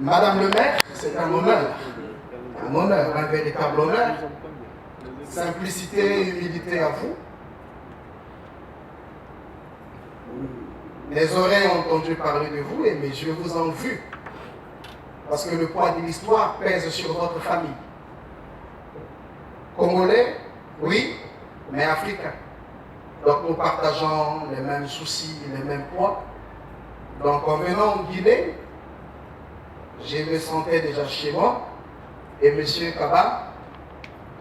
Madame le maire, c'est un honneur, un véritable honneur. Simplicité et humilité à vous. Mes oreilles ont entendu parler de vous et mes yeux vous ont vu. Parce que le poids de l'histoire pèse sur votre famille. Congolais, oui, mais africains. Donc nous partageons les mêmes soucis, les mêmes poids. Donc en venant en Guinée, je me sentais déjà chez moi. Et M. Kaba,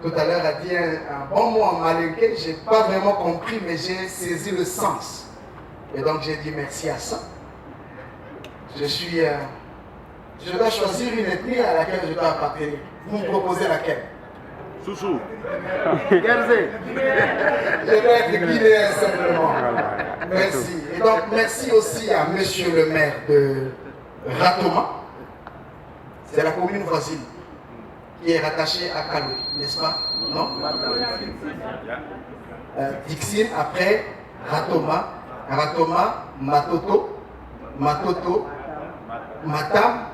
tout à l'heure, a dit un bon mot en malinké. Je n'ai pas vraiment compris, mais j'ai saisi le sens. Et donc j'ai dit merci à ça. Je dois choisir une ethnie à laquelle je dois appartenir. Vous me proposez laquelle? Soussou. Gerzé. Je dois être guinéen simplement. Merci. Et donc merci aussi à monsieur le maire de Ratoma. C'est la commune voisine qui est rattachée à Kalou, n'est-ce pas? Non? Dixine, après Ratoma, Ratoma, Matoto, Matoto, Matam,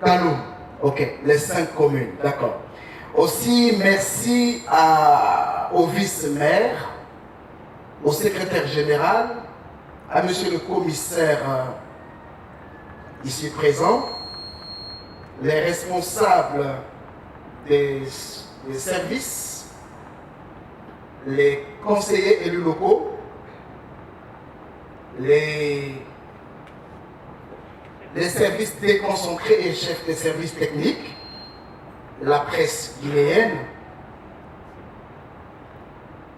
Kalou. Ok, les 5 communes, d'accord. Aussi, merci au vice-maire, au secrétaire général, à monsieur le commissaire ici présent, les responsables des services, les conseillers élus locaux, les services déconcentrés et chefs des services techniques, la presse guinéenne,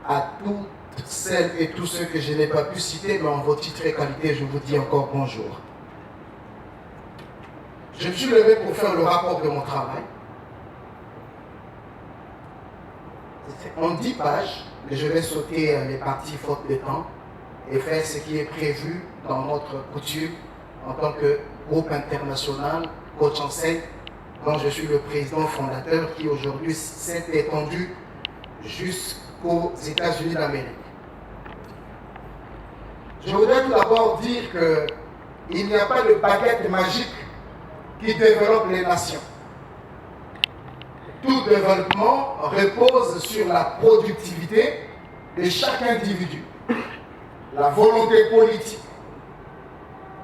à toutes celles et tous ceux que je n'ai pas pu citer, mais en vos titres et qualités, je vous dis encore bonjour. Je me suis levé pour faire le rapport de mon travail. En 10 pages, je vais sauter les parties faute de temps et faire ce qui est prévu dans notre coutume en tant que groupe international Coach Enseigne, dont je suis le président fondateur, qui aujourd'hui s'est étendu jusqu'aux États-Unis d'Amérique. Je voudrais tout d'abord dire qu'il n'y a pas de baguette magique qui développe les nations. Tout développement repose sur la productivité de chaque individu, la volonté politique,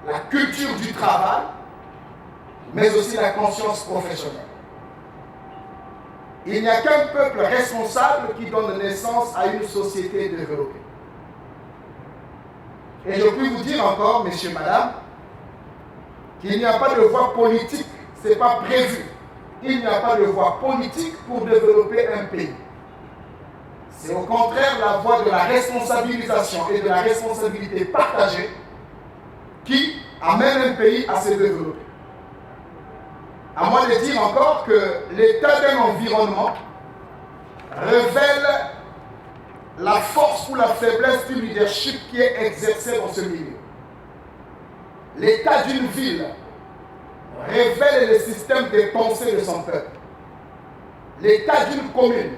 la culture du travail, mais aussi la conscience professionnelle. Il n'y a qu'un peuple responsable qui donne naissance à une société développée. Et je puis vous dire encore, messieurs, madame, qu'il n'y a pas de voie politique, ce n'est pas prévu. Il n'y a pas de voie politique pour développer un pays. C'est au contraire la voie de la responsabilisation et de la responsabilité partagée qui amène un pays à se développer. À moi de dire encore que l'état d'un environnement révèle la force ou la faiblesse du leadership qui est exercé dans ce milieu. L'état d'une ville révèle le système de pensée de son peuple. L'état d'une commune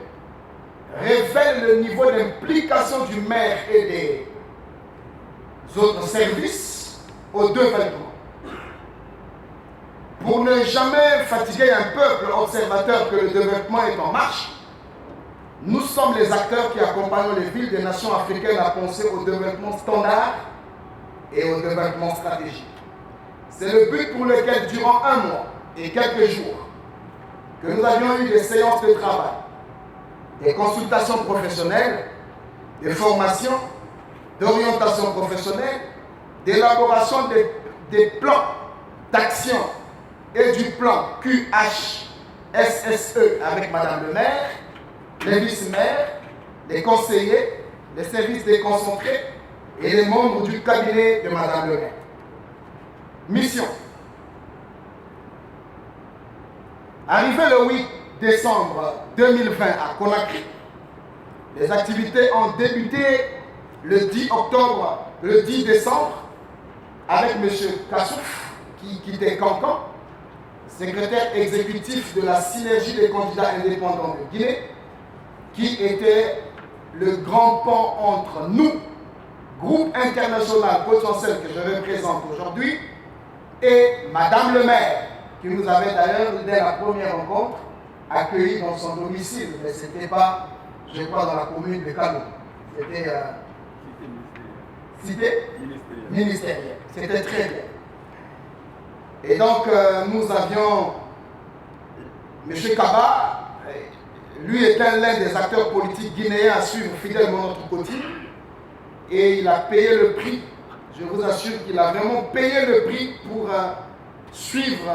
révèle le niveau d'implication du maire et des autres services au développement. Pour ne jamais fatiguer un peuple observateur que le développement est en marche, nous sommes les acteurs qui accompagnent les villes des nations africaines à penser au développement standard et au développement stratégique. C'est le but pour lequel, durant un mois et quelques jours, que nous avions eu des séances de travail, des consultations professionnelles, des formations, d'orientation professionnelle, d'élaboration des plans d'action et du plan QHSSE avec Madame le maire, les vice-maires, les conseillers, les services déconcentrés et les membres du cabinet de Madame le maire. Mission. Arrivé le 8 décembre 2020 à Conakry, les activités ont débuté le 10 octobre, le 10 décembre, avec M. Kassouf, qui quittait Cancan, secrétaire exécutif de la synergie des candidats indépendants de Guinée, qui était le grand pont entre nous, groupe international potentiel que je représente aujourd'hui, et Madame le maire, qui nous avait d'ailleurs, dès la première rencontre, accueillis dans son domicile. Mais ce n'était pas, je crois, dans la commune de Kano. C'était cité ministérielle. C'était très bien. Et donc, nous avions M. Kaba, lui était l'un des acteurs politiques guinéens à suivre fidèlement notre quotidien. Et il a payé le prix. Je vous assure qu'il a vraiment payé le prix pour suivre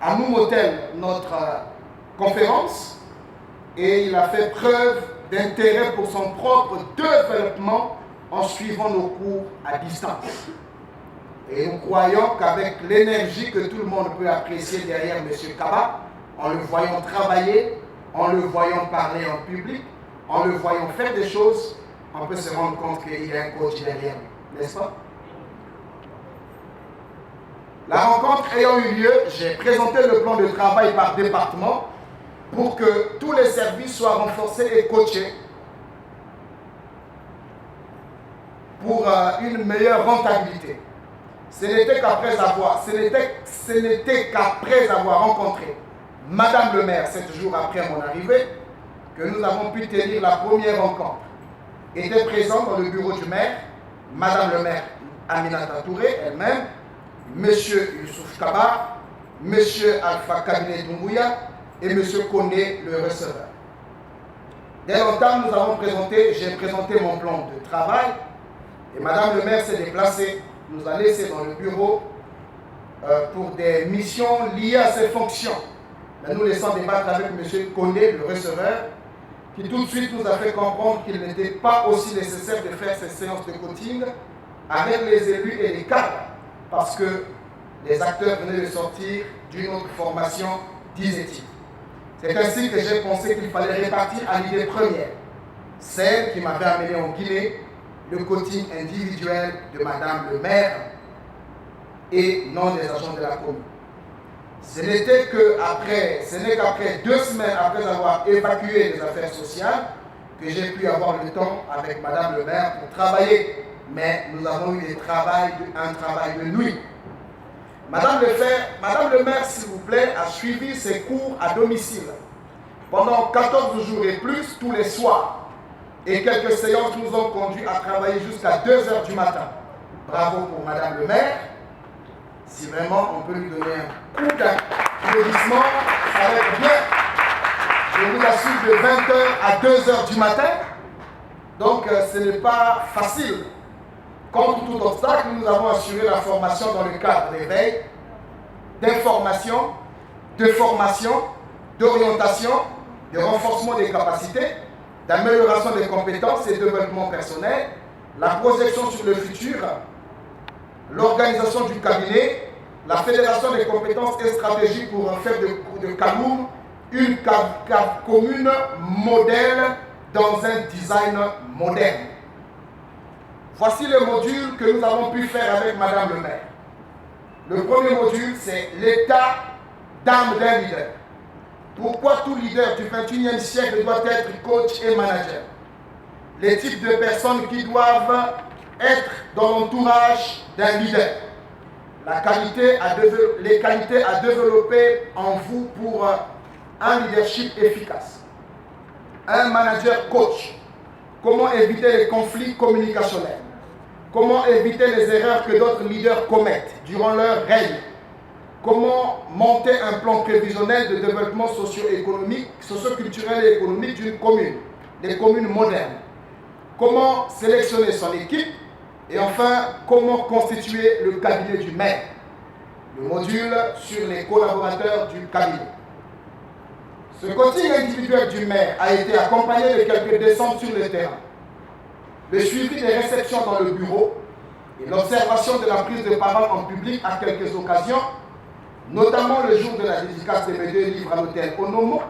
à Moum Hotel notre conférence. Et il a fait preuve d'intérêt pour son propre développement en suivant nos cours à distance. Et nous croyons qu'avec l'énergie que tout le monde peut apprécier derrière M. Kaba, en le voyant travailler, en le voyant parler en public, en le voyant faire des choses, on peut se rendre compte qu'il y a un coach derrière lui, n'est-ce pas? La rencontre ayant eu lieu, j'ai présenté le plan de travail par département pour que tous les services soient renforcés et coachés pour une meilleure rentabilité. Ce n'était qu'après avoir rencontré Madame le maire 7 jours après mon arrivée que nous avons pu tenir la première rencontre. Était présent dans le bureau du maire Madame le maire Aminata Touré elle-même, Monsieur Youssouf Kaba, Monsieur Alpha Kabinet Doumbouya et Monsieur Kondé le receveur. Dès longtemps, j'ai présenté mon plan de travail et Madame le maire s'est déplacée, nous a laissé dans le bureau pour des missions liées à ses fonctions. Mais nous laissons débattre avec M. Kondé, le receveur, qui tout de suite nous a fait comprendre qu'il n'était pas aussi nécessaire de faire ces séances de coaching avec les élus et les cadres, parce que les acteurs venaient de sortir d'une autre formation, disait-il. C'est ainsi que j'ai pensé qu'il fallait répartir à l'idée première, celle qui m'avait amené en Guinée, le coaching individuel de Madame le maire et non des agents de la commune. Ce n'est qu'après 2 semaines après avoir évacué les affaires sociales que j'ai pu avoir le temps avec Madame le maire pour travailler. Mais nous avons eu un travail de nuit. Madame le maire, s'il vous plaît, a suivi ses cours à domicile pendant 14 jours et plus tous les soirs. Et quelques séances nous ont conduits à travailler jusqu'à 2 h du matin. Bravo pour Madame le maire. Si vraiment on peut lui donner un coup d'applaudissement, ça va être bien. Je vous assure de 20 h à 2 h du matin. Donc ce n'est pas facile. Contre tout obstacle, nous avons assuré la formation dans le cadre d'éveil, d'information, de formation, d'orientation, de renforcement des capacités, d'amélioration des compétences et de développement personnel, la projection sur le futur, l'organisation du cabinet, la fédération des compétences et stratégies pour faire de Kaloum une commune modèle dans un design moderne. Voici les modules que nous avons pu faire avec Madame le maire. Le premier module, c'est l'état d'âme d'un leader. Pourquoi tout leader du 21e siècle doit être coach et manager? Les types de personnes qui doivent être dans l'entourage d'un leader. Les qualités à développer en vous pour un leadership efficace. Un manager coach. Comment éviter les conflits communicationnels? Comment éviter les erreurs que d'autres leaders commettent durant leur règne? Comment monter un plan prévisionnel de développement socio-économique, socio-culturel et économique d'une commune, des communes modernes? Comment sélectionner son équipe? Et enfin, comment constituer le cabinet du maire? Le module sur les collaborateurs du cabinet. Ce coaching individuel du maire a été accompagné de quelques descentes sur le terrain. Le suivi des réceptions dans le bureau et l'observation de la prise de parole en public à quelques occasions, notamment le jour de la dédicace des mes 2 livres à l'hôtel Onomo,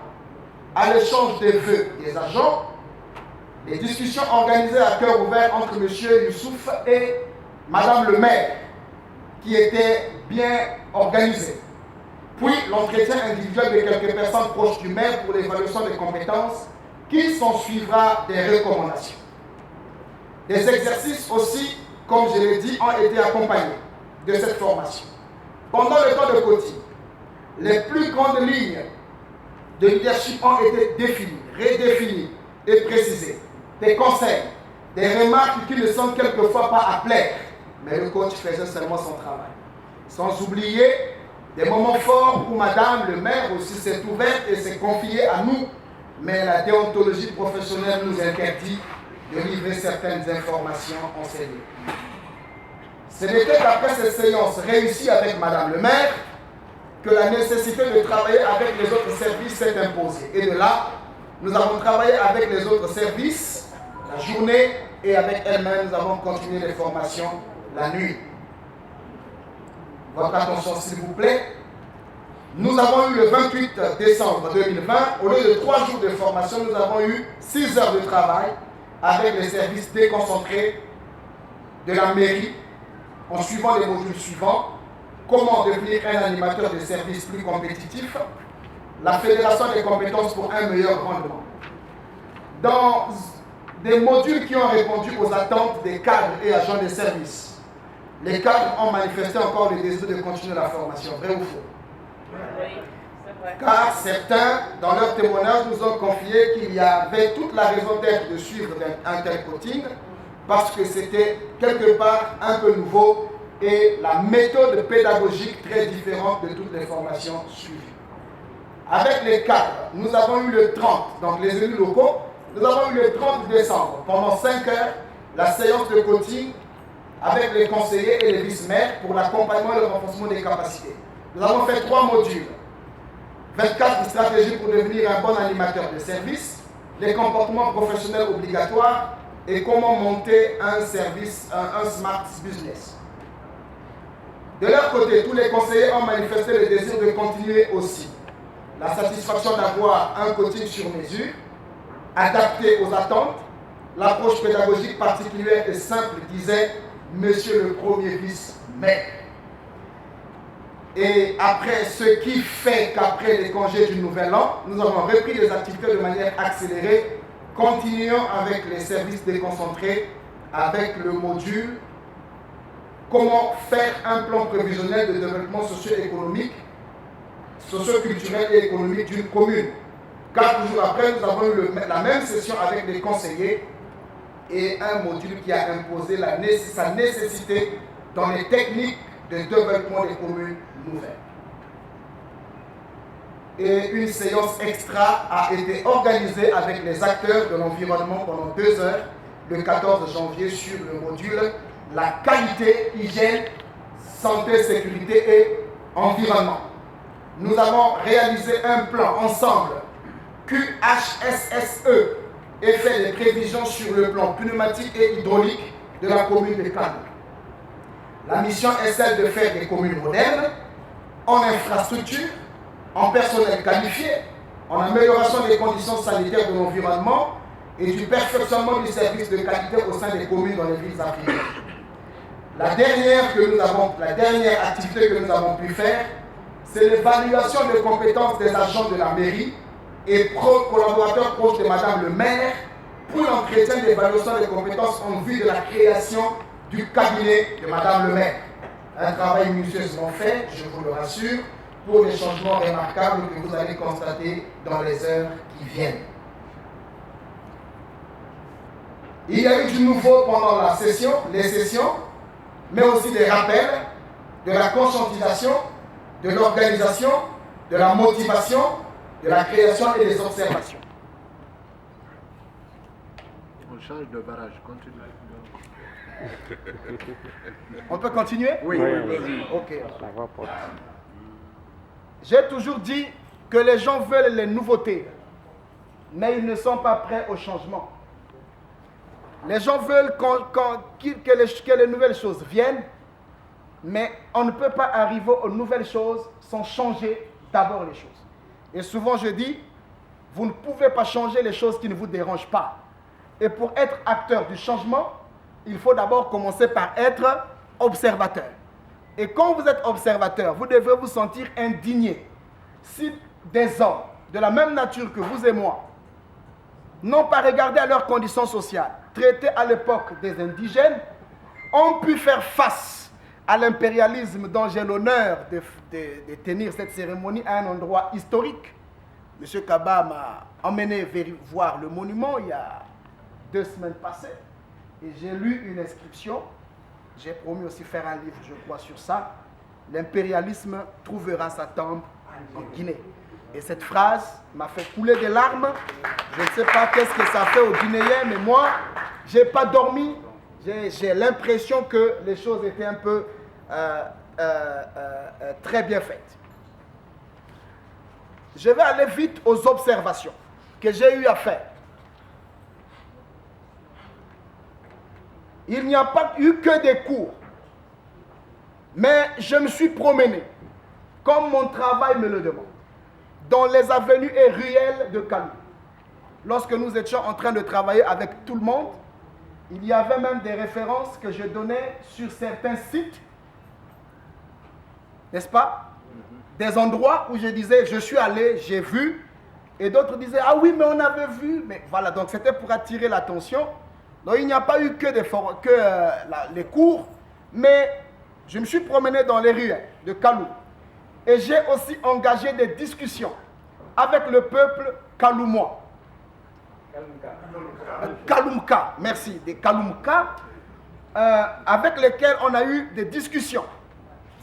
à l'échange des vœux des agents, les discussions organisées à cœur ouvert entre M. Youssouf et Madame le maire, qui étaient bien organisées. Puis l'entretien individuel de quelques personnes proches du maire pour l'évaluation des compétences, qui s'en suivra des recommandations. Des exercices aussi, comme je l'ai dit, ont été accompagnés de cette formation. Pendant le temps de coaching, les plus grandes lignes de leadership ont été définies, redéfinies et précisées. Des conseils, des remarques qui ne sont quelquefois pas à plaire, mais le coach faisait seulement son travail. Sans oublier des moments forts où Madame le maire aussi s'est ouverte et s'est confiée à nous, mais la déontologie professionnelle nous interdit de livrer certaines informations enseignées. Ce n'était qu'après ces séances réussies avec Madame le maire que la nécessité de travailler avec les autres services s'est imposée. Et de là, nous avons travaillé avec les autres services la journée et avec elle-même, nous avons continué les formations la nuit. Votre attention s'il vous plaît. Nous avons eu le 28 décembre 2020, au lieu de 3 jours de formation, nous avons eu 6 heures de travail avec les services déconcentrés de la mairie en suivant les modules suivants. Comment devenir un animateur de services plus compétitif, la fédération des compétences pour un meilleur rendement. Dans des modules qui ont répondu aux attentes des cadres et agents de services, les cadres ont manifesté encore le désir de continuer la formation, vrai ou faux? Oui, c'est vrai. Car certains, dans leur témoignage, nous ont confié qu'il y avait toute la raison d'être de suivre un tel coaching, parce que c'était quelque part un peu nouveau et la méthode pédagogique très différente de toutes les formations suivies. Avec les cadres, nous avons eu le 30, donc les élus locaux, nous avons eu le 30 décembre, pendant 5 heures, la séance de coaching avec les conseillers et les vice-maires pour l'accompagnement et le renforcement des capacités. Nous avons fait 3 modules. 24 stratégies pour devenir un bon animateur de service, les comportements professionnels obligatoires et comment monter un service, un smart business. De leur côté, tous les conseillers ont manifesté le désir de continuer aussi. La satisfaction d'avoir un coaching sur mesure, adapté aux attentes, l'approche pédagogique particulière et simple, disait Monsieur le Premier vice-maire. Et après ce qui fait qu'après les congés du Nouvel An, nous avons repris les activités de manière accélérée. Continuons avec les services déconcentrés, avec le module comment faire un plan prévisionnel de développement socio-économique, socio-culturel et économique d'une commune. 4 jours après, nous avons eu la même session avec les conseillers et un module qui a imposé sa nécessité dans les techniques de développement des communes nouvelles. Et une séance extra a été organisée avec les acteurs de l'environnement pendant 2 heures le 14 janvier sur le module la qualité, hygiène, santé, sécurité et environnement. Nous avons réalisé un plan ensemble QHSSE et fait des prévisions sur le plan pneumatique et hydraulique de la commune de Kano. La mission est celle de faire des communes modernes, en infrastructure, en personnel qualifié, en amélioration des conditions sanitaires de l'environnement et du perfectionnement du service de qualité au sein des communes dans les villes africaines. La dernière activité que nous avons pu faire, c'est l'évaluation des compétences des agents de la mairie et collaborateurs proches de Madame le maire pour l'entretien d'évaluation des compétences en vue de la création du cabinet de Madame le maire. Un travail minutieusement fait, je vous le rassure, pour les changements remarquables que vous allez constater dans les heures qui viennent. Il y a eu du nouveau pendant les sessions, mais aussi des rappels, de la conscientisation, de l'organisation, de la motivation, de la création et des observations. On change de barrage, continue. On peut continuer? Oui. Ok. J'ai toujours dit que les gens veulent les nouveautés, mais ils ne sont pas prêts au changement. Les gens veulent que les nouvelles choses viennent, mais on ne peut pas arriver aux nouvelles choses sans changer d'abord les choses. Et souvent je dis, vous ne pouvez pas changer les choses qui ne vous dérangent pas. Et pour être acteur du changement, il faut d'abord commencer par être observateur. Et quand vous êtes observateur, vous devez vous sentir indigné. Si des hommes de la même nature que vous et moi n'ont pas regardé à leurs conditions sociales, traitées à l'époque des indigènes, ont pu faire face à l'impérialisme dont j'ai l'honneur de tenir cette cérémonie à un endroit historique. M. Kaba m'a emmené voir le monument il y a 2 semaines passées et j'ai lu une inscription. J'ai promis aussi faire un livre, je crois, sur ça. L'impérialisme trouvera sa tombe en Guinée. Et cette phrase m'a fait couler des larmes. Je ne sais pas qu'est-ce que ça fait aux Guinéens, mais moi, je n'ai pas dormi. J'ai l'impression que les choses étaient un peu très bien faites. Je vais aller vite aux observations que j'ai eu à faire. Il n'y a pas eu que des cours, mais je me suis promené, comme mon travail me le demande, dans les avenues et ruelles de Kalou. Lorsque nous étions en train de travailler avec tout le monde, il y avait même des références que je donnais sur certains sites, n'est-ce pas? Des endroits où je disais, je suis allé, j'ai vu, et d'autres disaient, ah oui, mais on avait vu. Mais voilà, donc c'était pour attirer l'attention. Donc il n'y a pas eu que les cours, mais je me suis promené dans les rues de Kalou. Et j'ai aussi engagé des discussions avec le peuple kaloumois. Kaloumka, merci, des Kaloumka, avec lesquels on a eu des discussions.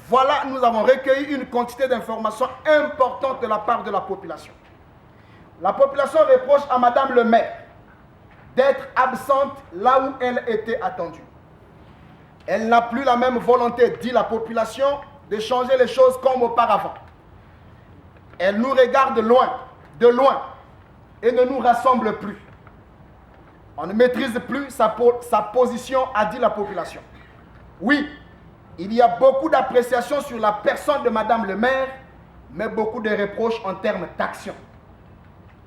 Voilà, nous avons recueilli une quantité d'informations importantes de la part de la population. La population reproche à Madame le maire d'être absente là où elle était attendue. Elle n'a plus la même volonté, dit la population, de changer les choses comme auparavant. Elle nous regarde de loin, et ne nous rassemble plus. On ne maîtrise plus sa position, a dit la population. Oui, il y a beaucoup d'appréciation sur la personne de Madame le maire, mais beaucoup de reproches en termes d'action.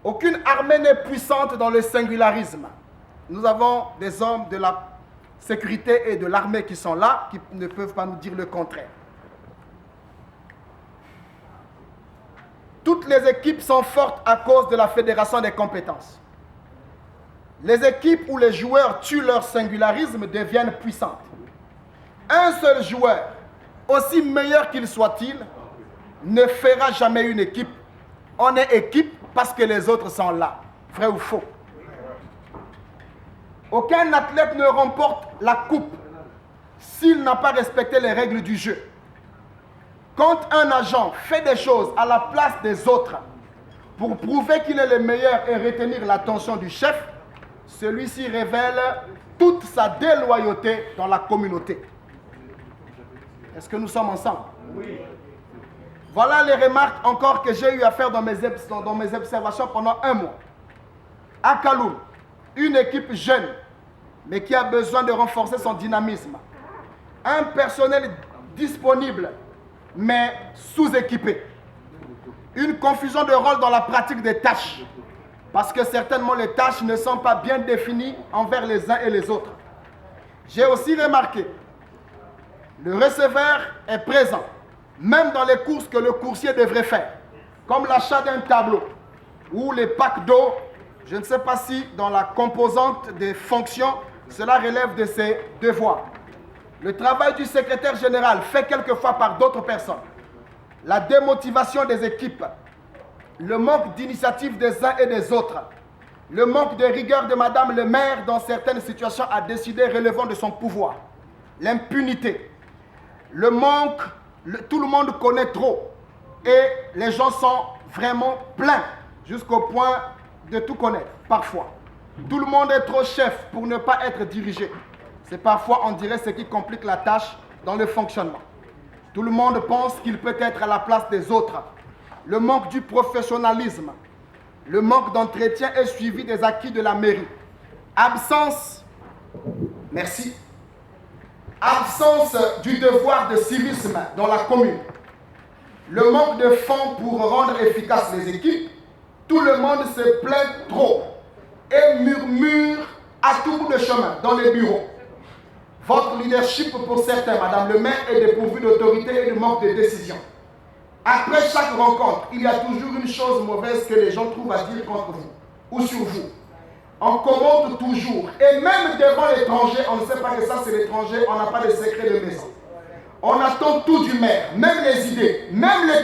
Aucune armée n'est puissante dans le singularisme. Nous avons des hommes de la sécurité et de l'armée qui sont là, qui ne peuvent pas nous dire le contraire. Toutes les équipes sont fortes à cause de la fédération des compétences. Les équipes où les joueurs tuent leur singularisme deviennent puissantes. Un seul joueur, aussi meilleur qu'il soit-il, ne fera jamais une équipe. On est équipe parce que les autres sont là. Vrai ou faux? Aucun athlète ne remporte la coupe s'il n'a pas respecté les règles du jeu. Quand un agent fait des choses à la place des autres pour prouver qu'il est le meilleur et retenir l'attention du chef, celui-ci révèle toute sa déloyauté dans la communauté. Est-ce que nous sommes ensemble? Oui. Voilà les remarques encore que j'ai eu à faire dans mes observations pendant 1 mois. À Kaloum, une équipe jeune, mais qui a besoin de renforcer son dynamisme. Un personnel disponible, mais sous-équipé. Une confusion de rôle dans la pratique des tâches, parce que certainement les tâches ne sont pas bien définies envers les uns et les autres. J'ai aussi remarqué, le receveur est présent, même dans les courses que le coursier devrait faire, comme l'achat d'un tableau ou les packs d'eau. Je ne sais pas si dans la composante des fonctions, cela relève de ses devoirs. Le travail du secrétaire général fait quelquefois par d'autres personnes. La démotivation des équipes, le manque d'initiative des uns et des autres, le manque de rigueur de Madame le maire dans certaines situations à décider relevant de son pouvoir, l'impunité, le manque, tout le monde connaît trop et les gens sont vraiment pleins jusqu'au point de tout connaître, parfois. Tout le monde est trop chef pour ne pas être dirigé. C'est parfois, on dirait, ce qui complique la tâche dans le fonctionnement. Tout le monde pense qu'il peut être à la place des autres. Le manque du professionnalisme, le manque d'entretien et suivi des acquis de la mairie. Absence, merci, absence du devoir de civisme dans la commune. Le manque de fonds pour rendre efficaces les équipes. Tout le monde se plaint trop et murmure à tout bout de chemin dans les bureaux. Votre leadership pour certains, Madame le maire, est dépourvu d'autorité et de manque de décision. Après chaque rencontre, il y a toujours une chose mauvaise que les gens trouvent à dire contre vous ou sur vous. On commente toujours, et même devant l'étranger, on ne sait pas que ça c'est l'étranger, on n'a pas de secret de maison. On attend tout du maire, même les idées, même les